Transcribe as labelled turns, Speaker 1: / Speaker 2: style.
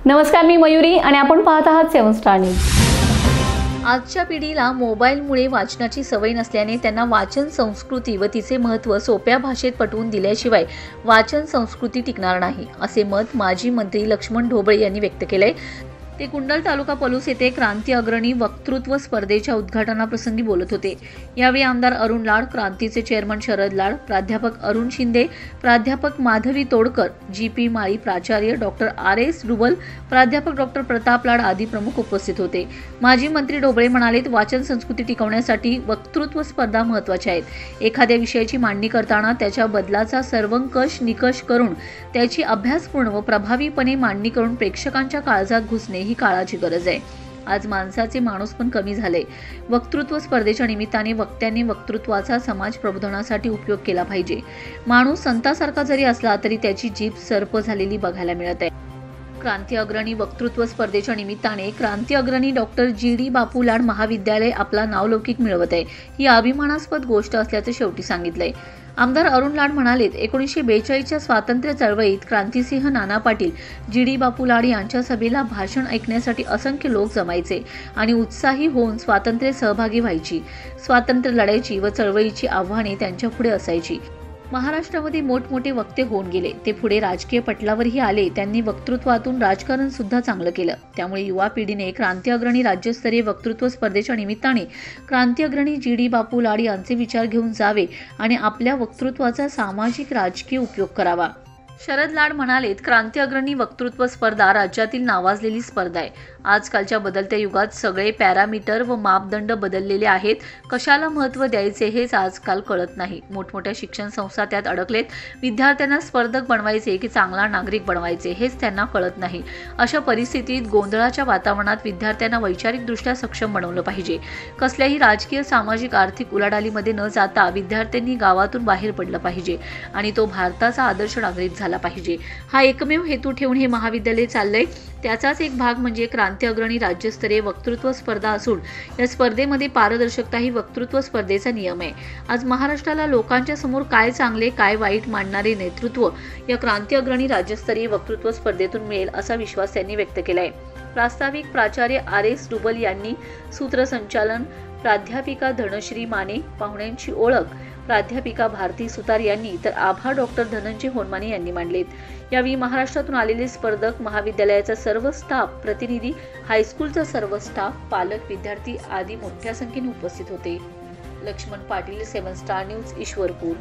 Speaker 1: नमस्कार, मी मयुरी आणि आपण पाहत आहात 7 स्टार न्यूज।
Speaker 2: आजच्या पिढीला मोबाईलमुळे वाचनाची सवय नसल्याने त्यांना वाचन संस्कृती व तिचे महत्त्व सोप्या भाषेत पटवून दिल्याशिवाय वाचन संस्कृती टिकणार नाही, असे मत माजी मंत्री लक्ष्मण ढोबळे यांनी व्यक्त केले। ते कुंडल तालुका पलूस येथे क्रांती अग्रणी वक्तृत्व स्पर्धेच्या उद्घाटनाप्रसंगी बोलत होते। यावेळी आमदार अरुण लाड, क्रांतीचे चेअरमन शरद लाड, प्राध्यापक अरुण शिंदे, प्राध्यापक माधवी तोडकर, जी.पी. माळी, प्राचार्य डॉक्टर आर.एस. रुबल, प्राध्यापक डॉक्टर प्रताप लाड आदी प्रमुख उपस्थित होते। माजी मंत्री ढोबळे म्हणाले, वाचन संस्कृती टिकवण्यासाठी वक्तृत्व स्पर्धा महत्त्वाच्या आहेत। एखाद्या विषयाची मांडणी करताना त्याच्या बदलाचा सर्वंकष निकष करून त्याची अभ्यासपूर्ण व प्रभावीपणे मांडणी करून प्रेक्षकांच्या काळजात घुसणे ही काळाची गरज आहे। आज माणसाचे माणूस पण कमी झाले। वक्तृत्व स्पर्धेच्या निमित्ताने वक्त्यांनी वक्तृत्वाचा समाज प्रबोधनासाठी उपयोग केला पाहिजे। माणूस संतासारखा जरी असला तरी त्याची जीभ सर्प झालेली बघायला मिळत आहे। क्रांती अग्रणी वक्तृत्व स्पर्धेच्या निमित्ताने क्रांती अग्रणी डॉक्टर जी.डी. बापू लाड महाविद्यालय आपला नावलौकिक मिळवत आहे। ही अभिमानास्पद गोष्ट असल्याचे शेवटी सांगितलंय। आमदार अरुण लाड म्हणाले, 1942च्या स्वातंत्र्य चळवळीत क्रांतिसिंह नाना पाटील, जी.डी. बापू लाड यांच्या सभेला भाषण ऐकण्यासाठी असंख्य लोक जमायचे आणि उत्साही होऊन स्वातंत्र्य सहभागी व्हायची। स्वातंत्र्य लढायची व चळवळीची आव्हाने त्यांच्यापुढे असायची। महाराष्ट्रामध्ये मोठमोठे वक्ते होऊन गेले, ते पुढे राजकीय पटलावरही आले। त्यांनी वक्तृत्वातून राजकारण सुद्धा चांगलं केलं। त्यामुळे युवा पिढीने क्रांती अग्रणी राज्यस्तरीय वक्तृत्व स्पर्धेच्या निमित्ताने क्रांती अग्रणी जी.डी. बापू लाड यांचे विचार घेऊन जावे आणि आपल्या वक्तृत्वाचा सामाजिक राजकीय उपयोग करावा। शरद लाड म्हणाले, क्रांती अग्रणी वक्तृत्व स्पर्धा राज्यातील नावाजलेली स्पर्धा आहे। आजकालच्या बदलत्या युगात सगळे पॅरामीटर व मापदंड बदललेले आहेत। कशाला महत्त्व द्यायचे हेच आजकाल कळत नाही। मोठमोठ्या शिक्षण संस्था त्यात अडकलेत। विद्यार्थ्यांना स्पर्धक बनवायचे की चांगला नागरिक बनवायचे हेच त्यांना कळत नाही। अशा परिस्थितीत गोंधळाच्या वातावरणात विद्यार्थ्यांना वैचारिकदृष्ट्या सक्षम बनवलं पाहिजे। कसल्याही राजकीय, सामाजिक, आर्थिक उलाढालीमध्ये न जाता विद्यार्थ्यांनी गावातून बाहेर पडलं पाहिजे आणि तो भारताचा आदर्श नागरिक झाला पाहिजे। हा एकमेव हेतू ठेवून हे महाविद्यालय चाललंय। त्याचाच एक भाग म्हणजे क्रांती अग्रणी राज्यस्तरीय वक्तृत्व स्पर्धा असून या स्पर्धेमध्ये पारदर्शकता ही वक्तृत्व स्पर्धेचा नियम आहे। आज महाराष्ट्राला लोकांच्या समोर काय चांगले काय वाईट मांडणारे नेतृत्व या क्रांती अग्रणी राज्यस्तरीय वक्तृत्व स्पर्धेतून मिळेल असा विश्वास त्यांनी व्यक्त केलाय। प्रास्ताविक प्राचार्य आर.एस. रुबल यांनी सूत्रसंचालन, प्राध्यापिका धनश्री माने, पाहुण्यांची ओळख प्राध्यापिका भारती सुतार यांनी तर आभार डॉक्टर धनंजय होनमाने यांनी मांडलेत। यावेळी महाराष्ट्रातून आलेले स्पर्धक, महाविद्यालयाचा सर्व स्टाफ, प्रतिनिधी, हायस्कूलचा सर्व स्टाफ, पालक, विद्यार्थी आदी मोठ्या संख्येने उपस्थित होते। Laxman Patil, 7 Star News, Ishwarpur.